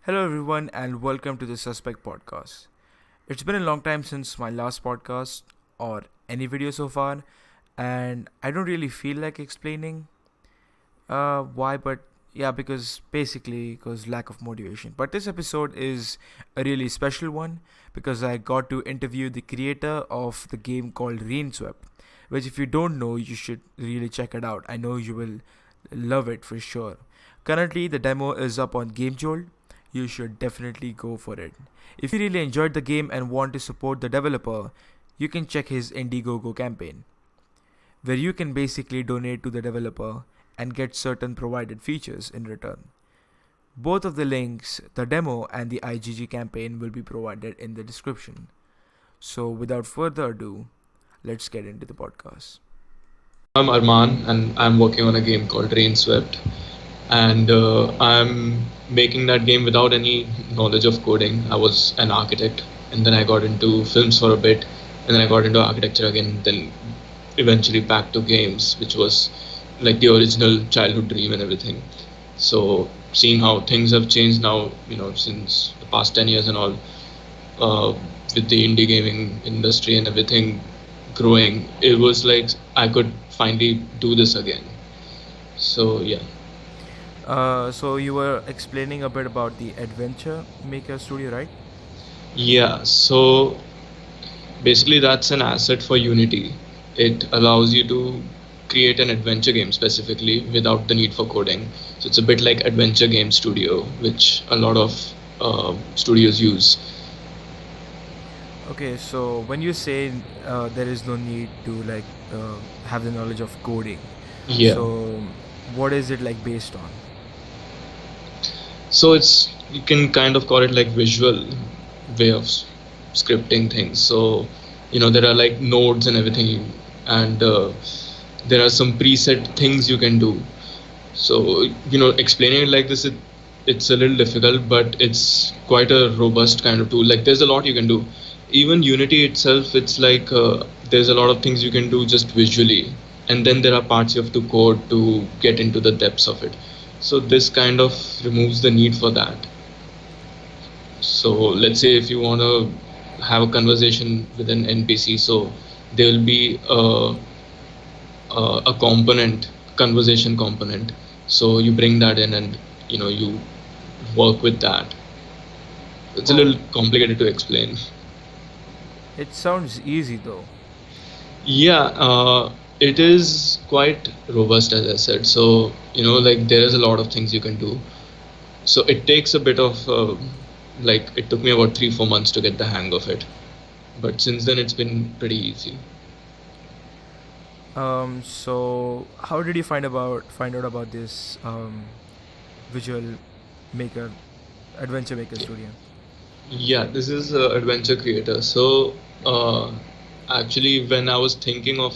Hello, everyone, and welcome to the Suspect Podcast. It's been a long time since my last podcast or any video so far, and I don't really feel like explaining why, but yeah, because lack of motivation. But this episode is a really special one because I got to interview the creator of the game called Rainswept, which, if you don't know, you should really check it out. I know you will love it for sure. Currently, the demo is up on GameJolt. You should definitely go for it. If you really enjoyed the game and want to support the developer, you can check his Indiegogo campaign, where you can basically donate to the developer and get certain provided features in return. Both of the links, the demo and the IGG campaign, will be provided in the description. So, without further ado, let's get into the podcast. I'm Armaan and I'm working on a game called Rainswept. And I'm making that game without any knowledge of coding. I was an architect and then I got into films for a bit and then I got into architecture again, then eventually back to games, which was like the original childhood dream and everything. So seeing how things have changed now, since the past 10 years and all, uh, with the indie gaming industry and everything growing, it was like I could finally do this again. So yeah. So you were explaining a bit about the Adventure Maker Studio, right? Yeah, so basically that's an asset for Unity. It allows you to create an adventure game specifically without the need for coding. So it's a bit like Adventure Game Studio, which a lot of studios use. Okay, so when you say there is no need to have the knowledge of coding, Yeah. so what is it like based on? So it's you can kind of call it like visual way of scripting things. So there are like nodes and everything, and there are some preset things you can do. So explaining it like this, it's a little difficult, but it's quite a robust kind of tool. Like there's a lot you can do. Even Unity itself, it's like there's a lot of things you can do just visually, and then there are parts you have to code to get into the depths of it. So this kind of removes the need for that. So let's say if you want to have a conversation with an NPC, so there will be a component, conversation component. So you bring that in and you work with that. It's a Oh, little complicated to explain. it sounds easy though. Yeah, it is quite robust as I said. So like there is a lot of things you can do. So it takes a bit of like it took me about 3-4 months to get the hang of it, but since then it's been pretty easy. So how did you find out about this visual maker, adventure maker studio? Yeah, this is Adventure Creator. So, actually, when I was thinking of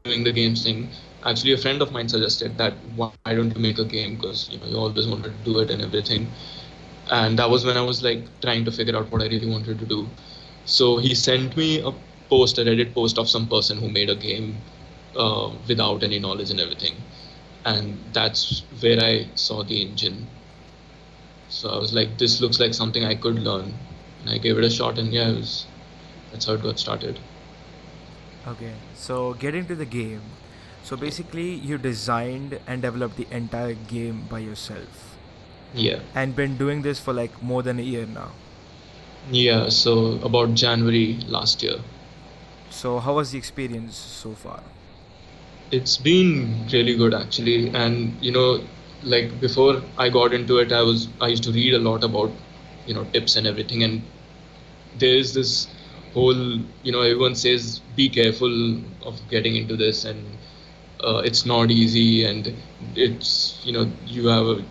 doing the games thing, actually, a friend of mine suggested that why don't you make a game because you always wanted to do it and everything. And that was when I was like trying to figure out what I really wanted to do. So he sent me a post, a Reddit post of some person who made a game without any knowledge and everything, and that's where I saw the engine. So I was like, this looks like something I could learn. And I gave it a shot, and yeah, that's how it got started. Okay, so getting to the game. So basically, you designed and developed the entire game by yourself, Yeah. and been doing this for like more than a year now. Yeah, so about January last year. So how was the experience so far? It's been really good actually. And like before I got into it, I used to read a lot about, tips and everything. And there is this whole, everyone says be careful of getting into this, and it's not easy, and it's you have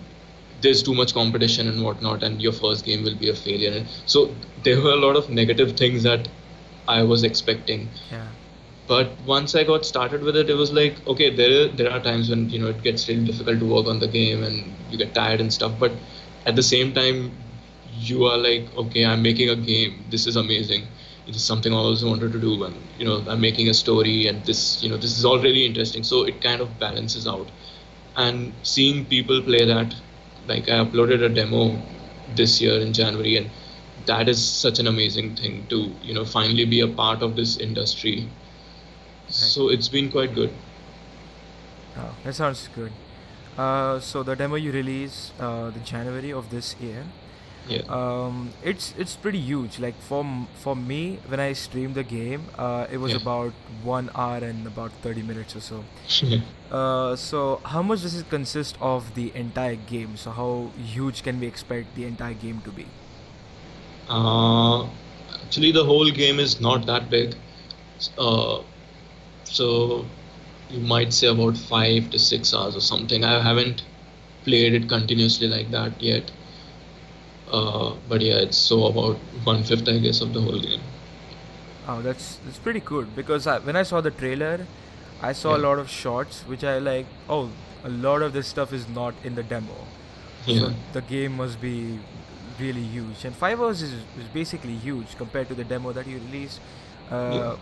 there's too much competition and whatnot, and your first game will be a failure. And so there were a lot of negative things that I was expecting. Yeah. But once I got started with it, it was like, okay, there are times when it gets really difficult to work on the game and you get tired and stuff. But at the same time, you are like, okay, I'm making a game. This is amazing. It is something I always wanted to do, and I'm making a story, and this is all really interesting. So it kind of balances out. And seeing people play that, like I uploaded a demo this year in January, and that is such an amazing thing to finally be a part of this industry. Right. So it's been quite good. Oh, that sounds good. So the demo you released the January of this year. Yeah. It's pretty huge. Like for me, when I streamed the game, it was Yeah. about 1 hour and about 30 minutes or so. So how much does it consist of the entire game? So how huge can we expect the entire game to be? uh, Actually, the whole game is not that big. uh, so you might say about 5 to 6 hours or something. I haven't played it continuously like that yet. But yeah, it's so about 1/5, I guess, of the whole game. Oh, that's pretty good because when I saw the trailer, I saw a Yeah. lot of shots which I like. Oh, a lot of this stuff is not in the demo, Yeah. so the game must be really huge. And 5 hours is basically huge compared to the demo that you released. Yeah. Uh,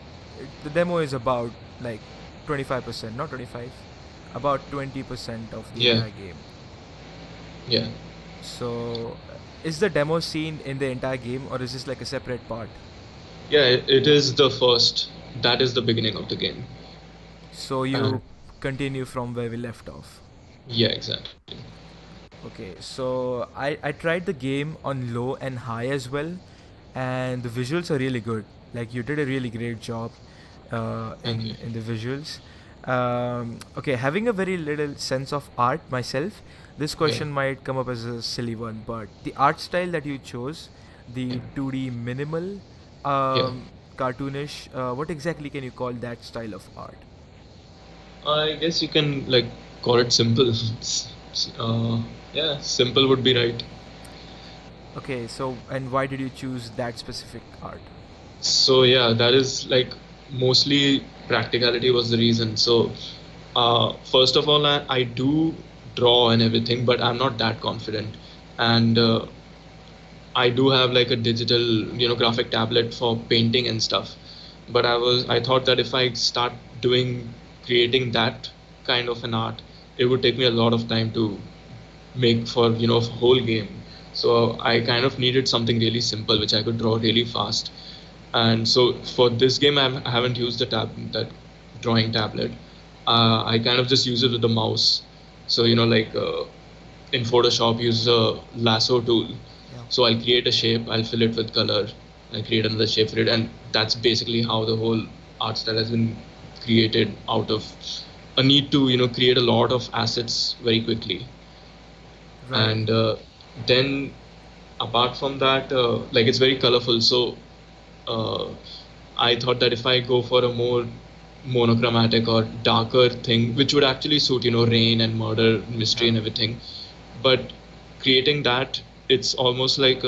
the demo is about like 25%, not 25, about 20% of the Yeah. entire game. Yeah. So, is the demo scene in the entire game, or is this like a separate part? Yeah, it is the first. That is the beginning of the game. So And you continue from where we left off. yeah, exactly. Okay, so I tried the game on low and high as well, and the visuals are really good. Like you did a really great job Thank you. in the visuals. Okay, having a very little sense of art myself, this Yeah. question might come up as a silly one, but the art style that you chose, Yeah. the 2D minimal, Yeah. cartoonish, what exactly can you call that style of art? I guess you can like call it simple. uh, yeah, simple would be right. Okay, so and why did you choose that specific art? So yeah, that is like mostly practicality was the reason. So first of all, I do draw and everything, but I'm not that confident. And I do have like a digital, graphic tablet for painting and stuff. But I thought that if I start creating that kind of an art, it would take me a lot of time to make for, a whole game. So I kind of needed something really simple, which I could draw really fast. And so for this game, I haven't used that drawing tablet. I kind of just use it with the mouse. So, like in Photoshop, use a lasso tool. Yeah. So I'll create a shape, I'll fill it with color, I'll create another shape for it, and that's basically how the whole art style has been created out of a need to create a lot of assets very quickly. Right. And then apart from that, like it's very colorful. So uh, I thought that if I go for a more monochromatic or darker thing, which would actually suit, rain and murder, mystery Yeah. and everything, but creating that, it's almost like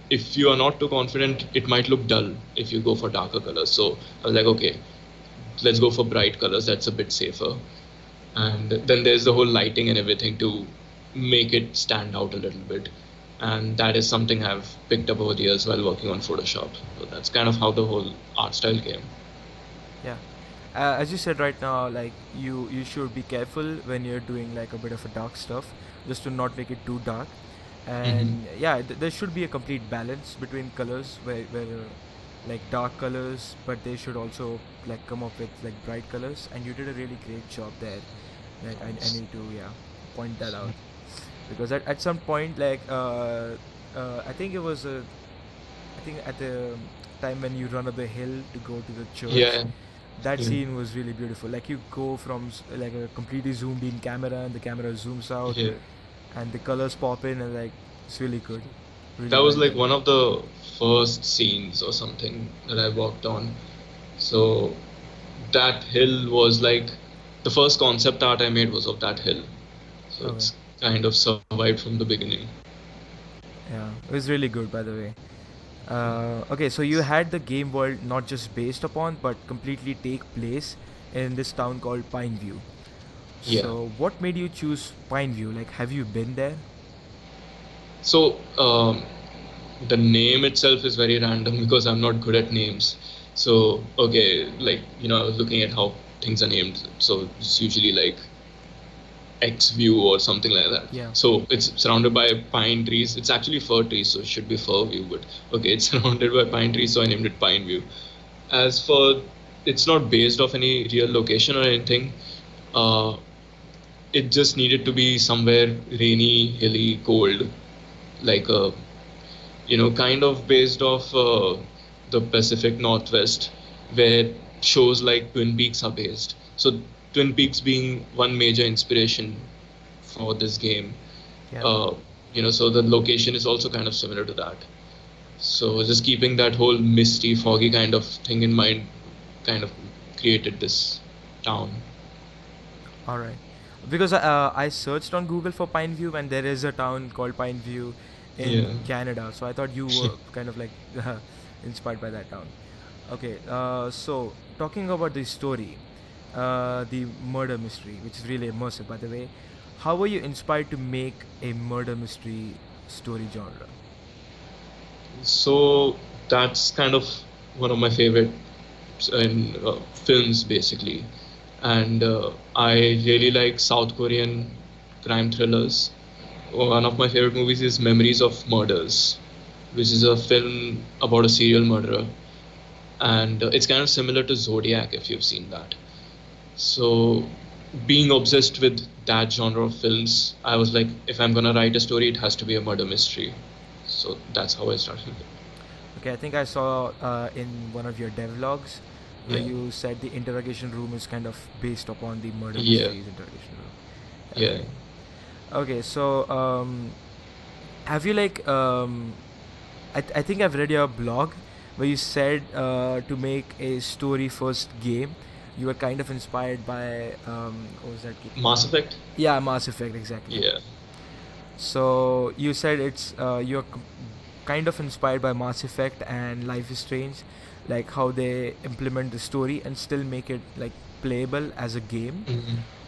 if you are not too confident, it might look dull if you go for darker colors. So I was like, okay, let's go for bright colors. That's a bit safer. And then there's the whole lighting and everything to make it stand out a little bit. And that is something I've picked up over the years while working on Photoshop. So that's kind of how the whole art style came. Yeah. As you said right now, like you should be careful when you're doing like a bit of a dark stuff, just to not make it too dark. Hmm. And yeah, there should be a complete balance between colors, where like dark colors, but they should also like come up with like bright colors. And you did a really great job there. Like I need to point that out because at some point I think it was I think at the time when you run up the hill to go to the church, Yeah. that Yeah. scene was really beautiful. Like you go from like a completely zoomed in camera, and the camera zooms out, Yeah. and the colors pop in, and like it's really good, really That was well like done. one of the first scenes or something that I worked on. So that hill was like the first concept art I made was of that hill. So Okay, it's kind of survived from the beginning. yeah, it was really good, by the way. Okay, so you had the game world not just based upon, but completely take place in this town called Pineview. Yeah. So, what made you choose Pineview? Like, have you been there? So the name itself is very random because I'm not good at names. So okay, like I was looking at how things are named. So it's usually like X view or something like that. Yeah. So it's surrounded by pine trees. It's actually fir trees, so it should be fir view, but okay, it's surrounded by pine trees, so I named it Pine View. As for, it's not based off any real location or anything. Uh, it just needed to be somewhere rainy, hilly, cold, like a, kind of based off the Pacific Northwest, where shows like Twin Peaks are based. So Twin Peaks being one major inspiration for this game. Yeah. So the location is also kind of similar to that. So just keeping that whole misty, foggy kind of thing in mind, kind of created this town. All right. Because I searched on Google for Pine View, and there is a town called Pine View in Yeah. Canada. So I thought you were kind of like inspired by that town. Okay. So talking about the story, the murder mystery, which is really immersive, by the way. How were you inspired to make a murder mystery story genre? So that's kind of one of my favorite films, basically. And I really like South Korean crime thrillers. One of my favorite movies is Memories of Murders, which is a film about a serial murderer. And it's kind of similar to Zodiac, if you've seen that. So, being obsessed with that genre of films, I was like, if I'm gonna write a story, it has to be a murder mystery. So that's how I started. Okay, I think I saw in one of your devlogs where Yeah, you said the interrogation room is kind of based upon the murder yeah, mysteries interrogation room. yeah. Okay. Okay, so have you like I think I've read your blog where you said to make a story first game. You were kind of inspired by what was that game? Mass Effect. Yeah, Mass Effect, exactly. Yeah, So you said it's kind of inspired by Mass Effect and Life is Strange, like how they implement the story and still make it like playable as a game.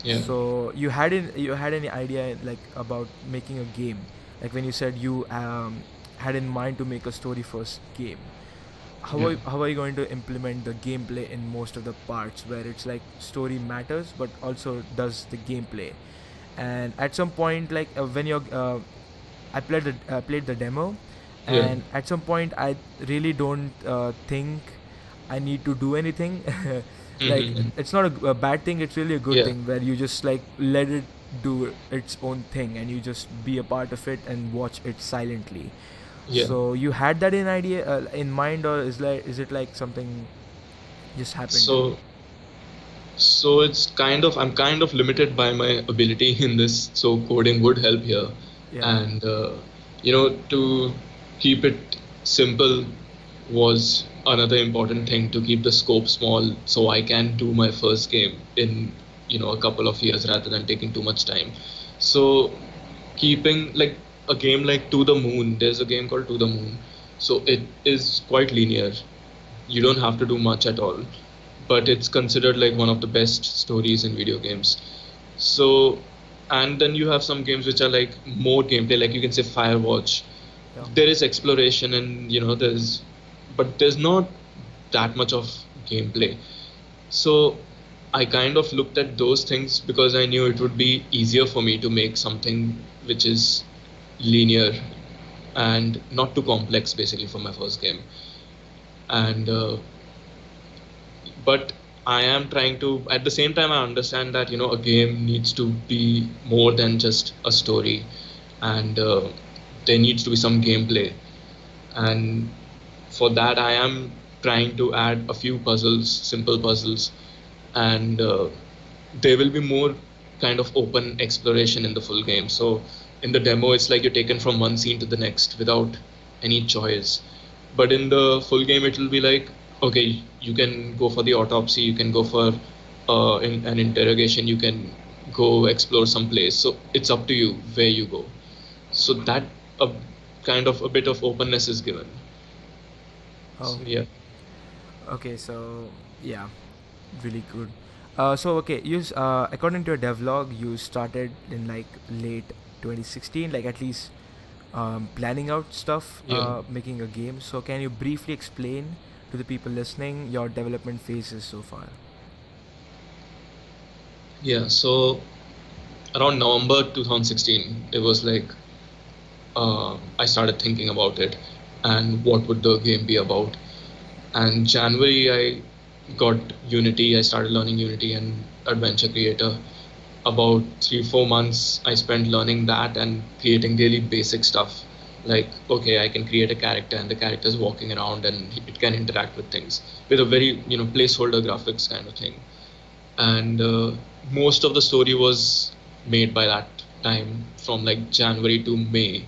yeah, So you had any idea like about making a game, like when you said you had in mind to make a story first game. yeah. How are you going to implement the gameplay in most of the parts where it's like story matters but also does the gameplay? And at some point, like when you're I played the demo, Yeah. and at some point I really don't think I need to do anything. Like Mhm. it's not a bad thing, it's really a good Yeah. thing where you just like let it do its own thing and you just be a part of it and watch it silently. Yeah. So you had that in mind, or is it like something just happened to you? So so it's kind of, I'm kind of limited by my ability in this, so coding would help here. Yeah. And to keep it simple was another important thing, to keep the scope small so I can do my first game in a couple of years rather than taking too much time. So keeping like a game like To the Moon, there's a game called To the Moon. So it is quite linear. You don't have to do much at all, but it's considered like one of the best stories in video games. So, and then you have some games which are like more gameplay, like you can say Firewatch. Yeah. There is exploration, and but there's not that much of gameplay. So I kind of looked at those things because I knew it would be easier for me to make something which is linear and not too complex, basically, for my first game. And but I am trying to, at the same time, I understand that a game needs to be more than just a story, and there needs to be some gameplay. And for that, I am trying to add a few puzzles, simple puzzles, and there will be more kind of open exploration in the full game. So in the demo, it's like you're taken from one scene to the next without any choice. But in the full game, it will be like, okay, you can go for the autopsy, you can go for an interrogation, you can go explore some place. So it's up to you where you go. So that a kind of a bit of openness is given. So Oh, yeah. okay. So yeah, really good. So okay, according to your devlog, you started in like late 2016, like at least planning out stuff, Yeah. making a game. So can you briefly explain to the people listening your development phases so far? Yeah. So around November 2016, it was like I started thinking about it and what would the game be about. And January, I got Unity. I started learning Unity and Adventure Creator. About 3 4 months, I spent learning that and creating really basic stuff. Like, okay, I can create a character and the character is walking around and it can interact with things with a very placeholder graphics kind of thing. And most of the story was made by that time from like January to May.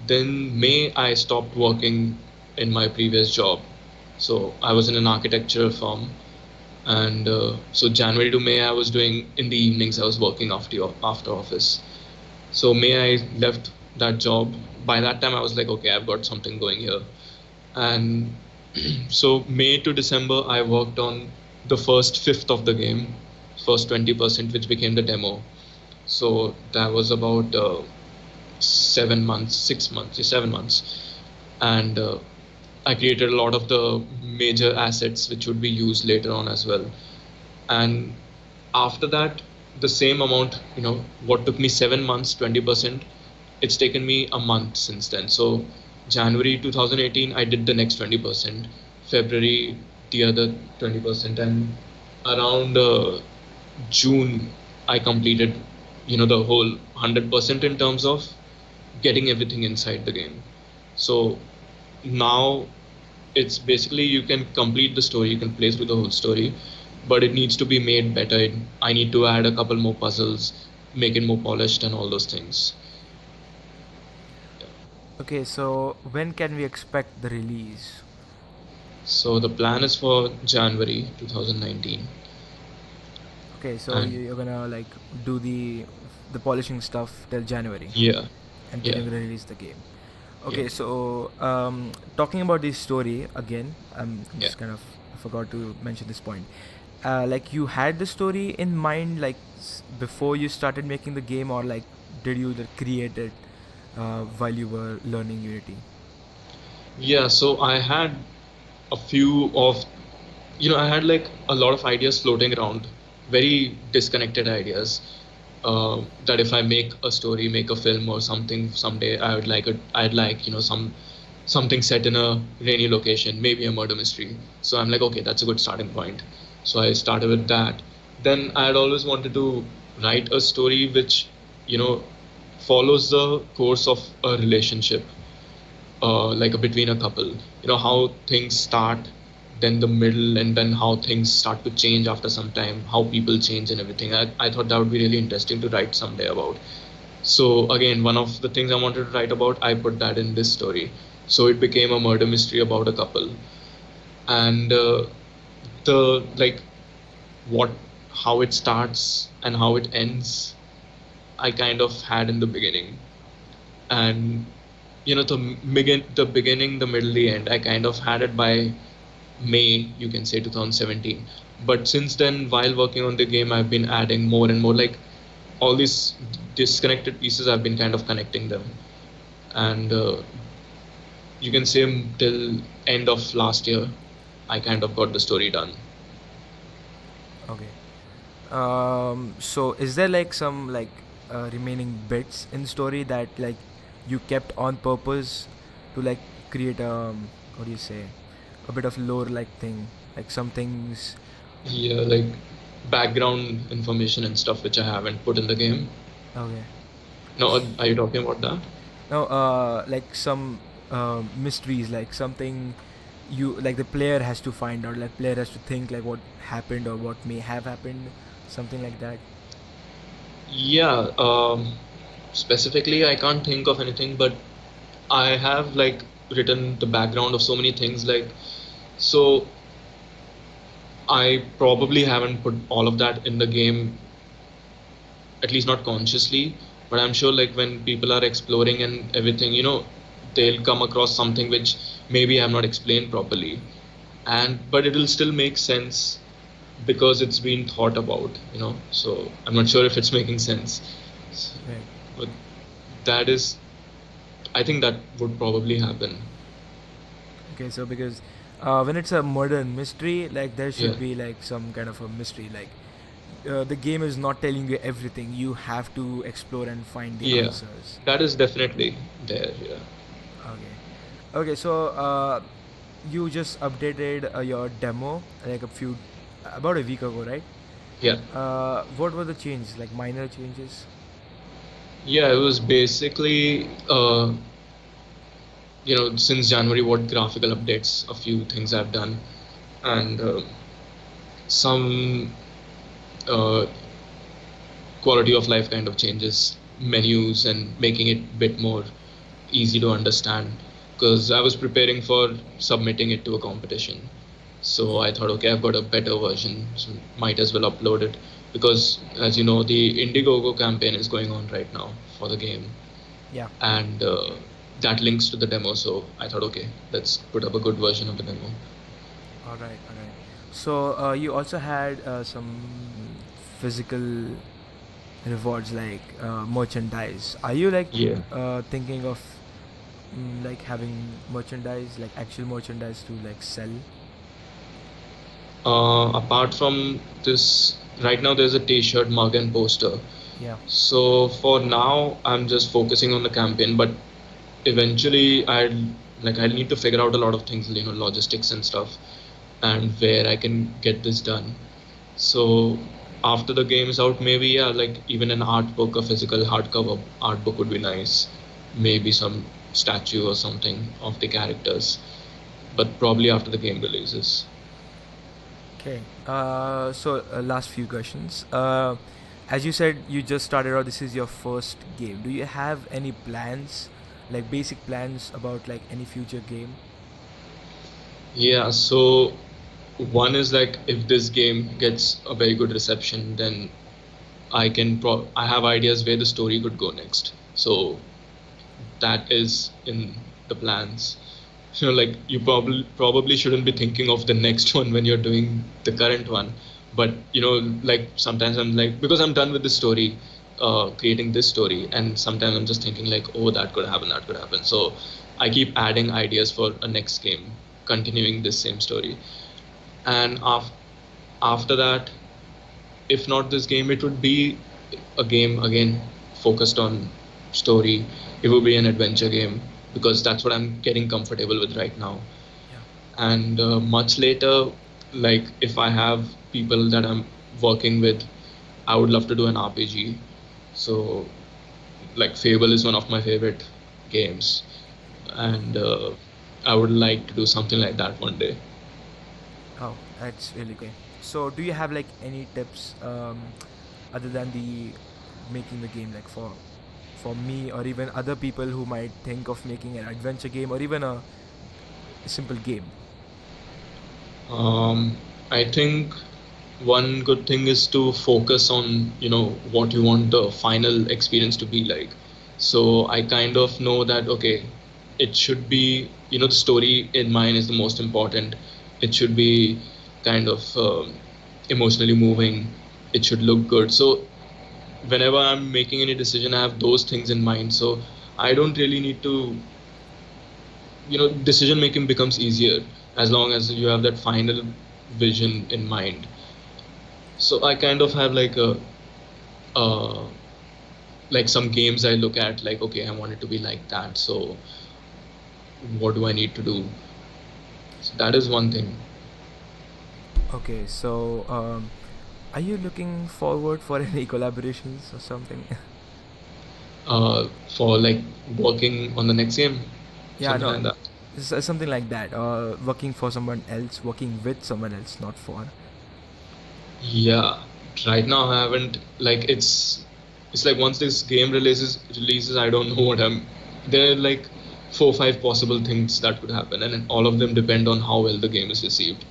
Then May, I stopped working in my previous job. So I was in an architectural firm, and so January to May, I was doing in the evenings. I was working after office. So May, I left that job. By that time, I was like, okay, I've got something going here. And so May to December, I worked on the first fifth of the game, first 20%, which became the demo. So that was about 7 months, 6 months, 7 months, and I created a lot of the major assets which would be used later on as well. And after that, the same amount, what took me 7 months, 20%, it's taken me a month since then. So January 2018, I did the next 20%, February, the other 20%, and around June, I completed, the whole 100% in terms of getting everything inside the game. So now it's basically you can complete the story, you can play through the whole story, but it needs to be made better. I need to add a couple more puzzles, make it more polished, and all those things. Okay, so when can we expect the release? So the plan is for January 2019. Okay, so And you're gonna like do the polishing stuff till January, yeah, and then yeah, you're gonna release the game. yeah, Okay, so talking about this story again, I'm yeah. just kind of forgot to mention this point. Like you had the story in mind, like before you started making the game, or like did you create it while you were learning Unity? Yeah, so I had a few of, I had like a lot of ideas floating around, very disconnected ideas. That if I make a story, make a film or something someday, I would like it. I'd like, something set in a rainy location, maybe a murder mystery. So I'm like, okay, that's a good starting point. So I started with that. Then I had always wanted to write a story which, you know, follows the course of a relationship, like between a couple. How things start, then the middle, and then how things start to change after some time, how people change and everything. I thought that would be really interesting to write someday about. So again, one of the things I wanted to write about, I put that in this story. So it became a murder mystery about a couple, and the like what how it starts and how it ends, I kind of had in the beginning. And the beginning, the middle, the end, I kind of had it by May, you can say 2017. But since then, while working on the game, I've been adding more and more, like all these disconnected pieces, I've been kind of connecting them. And you can say till end of last year, I kind of got the story done. Okay. So is there like some like remaining bits in story that like you kept on purpose to like create what do you say, a bit of lore like thing, like some things. Yeah, like background information and stuff which I haven't put in the game. Okay. No, are you talking about that? No, like some mysteries, like something you like the player has to find out, like player has to think like what happened or what may have happened, something like that. Yeah, specifically, I can't think of anything, but I have like written the background of so many things. Like, so I probably haven't put all of that in the game, at least not consciously. But I'm sure, like, when people are exploring and everything, they'll come across something which maybe I'm not explained properly. And but it'll still make sense because it's been thought about. So I'm not sure if it's making sense. Right. But that is, I think that would probably happen. Okay, so because when it's a murder mystery, like there Yeah. should be like some kind of a mystery, like the game is not telling you everything. You have to explore and find the Yeah, answers. that is definitely there. Yeah. Okay. Okay. So you just updated your demo like about a week ago, right? Yeah. What were the changes? Like minor changes? Yeah, it was basically, since January, what graphical updates, a few things I've done, and some uh, quality of life kind of changes, menus, and making it a bit more easy to understand. Because I was preparing for submitting it to a competition. So I thought, okay, I've got a better version, so might as well upload it. Because, as you know, the Indiegogo campaign is going on right now for the game. Yeah. And that links to the demo. So I thought, okay, let's put up a good version of the demo. All right. All right. So you also had some physical rewards like merchandise. Are you like Yeah. thinking of like having merchandise, like actual merchandise to like sell? Apart from this, right now there's a T-shirt, mug, and poster. Yeah. So for now, I'm just focusing on the campaign, but eventually I'll need to figure out a lot of things, logistics and stuff, and where I can get this done. So after the game is out, maybe yeah, like even an art book, a physical hardcover art book would be nice. Maybe some statue or something of the characters, but probably after the game releases. Okay. So last few questions. As you said, you just started out. This is your first game. Do you have any plans, like basic plans about like any future game? Yeah, so one is like if this game gets a very good reception, then I have ideas where the story could go next. So that is in the plans. Like you probably shouldn't be thinking of the next one when you're doing the current one. But like sometimes I'm like, because I'm done with the story, creating this story, and sometimes I'm just thinking like, oh, that could happen, that could happen. So I keep adding ideas for a next game, continuing this same story. And after that, if not this game, it would be a game again focused on story. It would be an adventure game because that's what I'm getting comfortable with right now. Yeah. And much later, like if I have people that I'm working with, I would love to do an RPG. So, like Fable is one of my favorite games, and I would like to do something like that one day. Oh, that's really great. So do you have like any tips other than the making the game like for me or even other people who might think of making an adventure game or even a simple game? Um, I think one good thing is to focus on, what you want the final experience to be like. So I kind of know that, okay, it should be, the story in mind is the most important. It should be kind of emotionally moving. It should look good. So whenever I'm making any decision, I have those things in mind. So I don't really need to, decision making becomes easier as long as you have that final vision in mind. So I kind of have uh like some games I look at, like, okay, I want it to be like that, so what do I need to do? So that is one thing. Okay, so are you looking forward for any collaborations or something? For like working on the next game, Yeah, something no, like that. something like that. Working for someone else, working with someone else, not for. Yeah, right now I haven't, like, it's like once this game releases, I don't know what I'm there are like 4 or 5 possible things that could happen, and all of them depend on how well the game is received.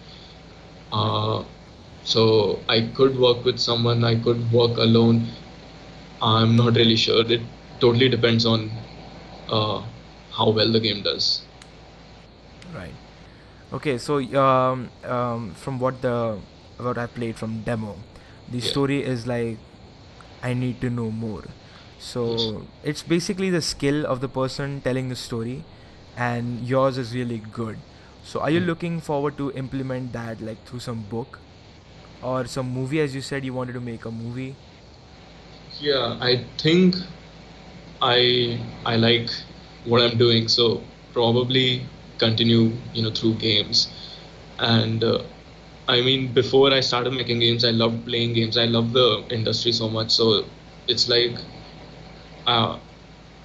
Right. uh, so I could work with someone, I could work alone. I'm not really sure. It totally depends on uh, how well the game does. Right. Okay, so from what I played from demo, the Yeah. story is like I need to know more. Yes. So it's basically the skill of the person telling the story, and yours is really good. So are you Mm. looking forward to implement that like through some book or some movie, as you said you wanted to make a movie. Yeah, I think I like what I'm doing, so probably continue, through games. And I mean, before I started making games, I loved playing games. I love the industry so much. So it's like uh,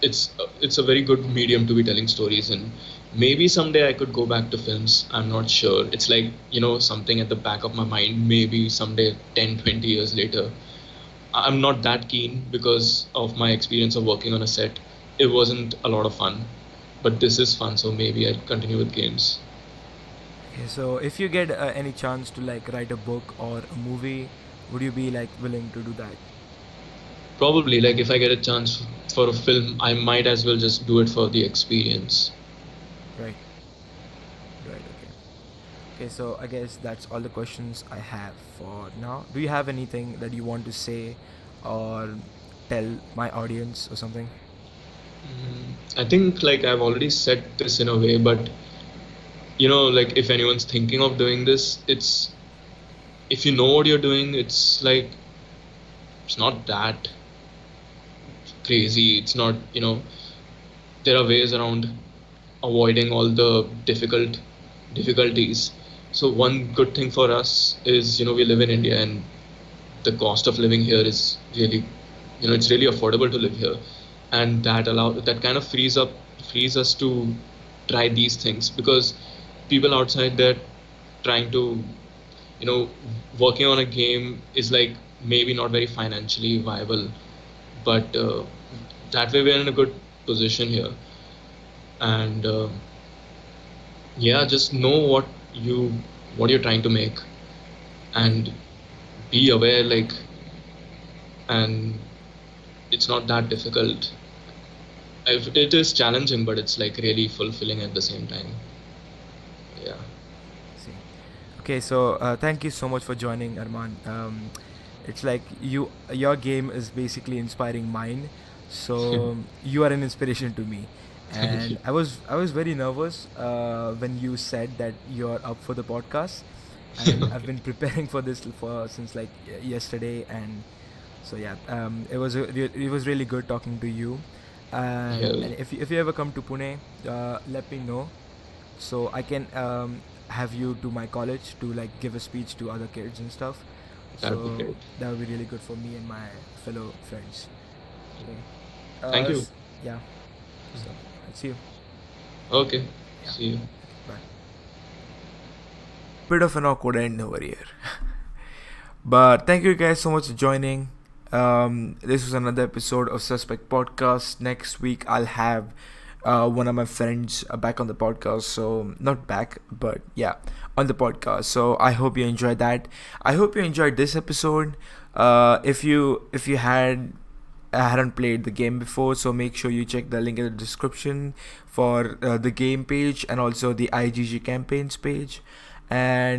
it's a very good medium to be telling stories, and maybe someday I could go back to films. I'm not sure. It's like, something at the back of my mind. Maybe someday, 10, 20 years later. I'm not that keen because of my experience of working on a set. It wasn't a lot of fun, but this is fun, so maybe I'll continue with games. Okay, so if you get any chance to like write a book or a movie, would you be like willing to do that? Probably, like if I get a chance for a film, I might as well just do it for the experience. Right. Right. Okay. Okay, so I guess that's all the questions I have for now. Do you have anything that you want to say or tell my audience or something? I think like I've already said this in a way, but like if anyone's thinking of doing this, it's if you know what you're doing, it's like it's not that crazy. It's not, there are ways around avoiding all the difficulties. So one good thing for us is, we live in India, and the cost of living here is really, it's really affordable to live here, and that kind of frees us to try these things, because people outside there trying to, you know working on a game is like maybe not very financially viable, but that way we're in a good position here. And yeah, just know what you're trying to make, Right. and be aware, like, and it's not that difficult. It is challenging, but it's like really fulfilling at the same time. Yeah. See. Okay, so thank you so much for joining, Arman. It's like your game is basically inspiring mine, so you are an inspiration to me. Thank you. And I was very nervous when you said that you're up for the podcast, and I've been preparing for this for since like yesterday, and so yeah, it was really good talking to you. Yeah, And if you ever come to Pune, let me know so I can have you to my college to like give a speech to other kids and stuff. that'd be So great. that would be really good for me and my fellow friends. Okay. Thank you. Yeah. So I'll see you. Okay, Yeah. see you. Okay. Bye. Bit of an awkward end over here. But thank you guys so much for joining. This was another episode of Suspect Podcast. Next week I'll have one of my friends back on the podcast. So not back, but yeah, on the podcast. So I hope you enjoyed that. I hope you enjoyed this episode. If you hadn't played the game before, so make sure you check the link in the description for the game page and also the IGG campaigns page. And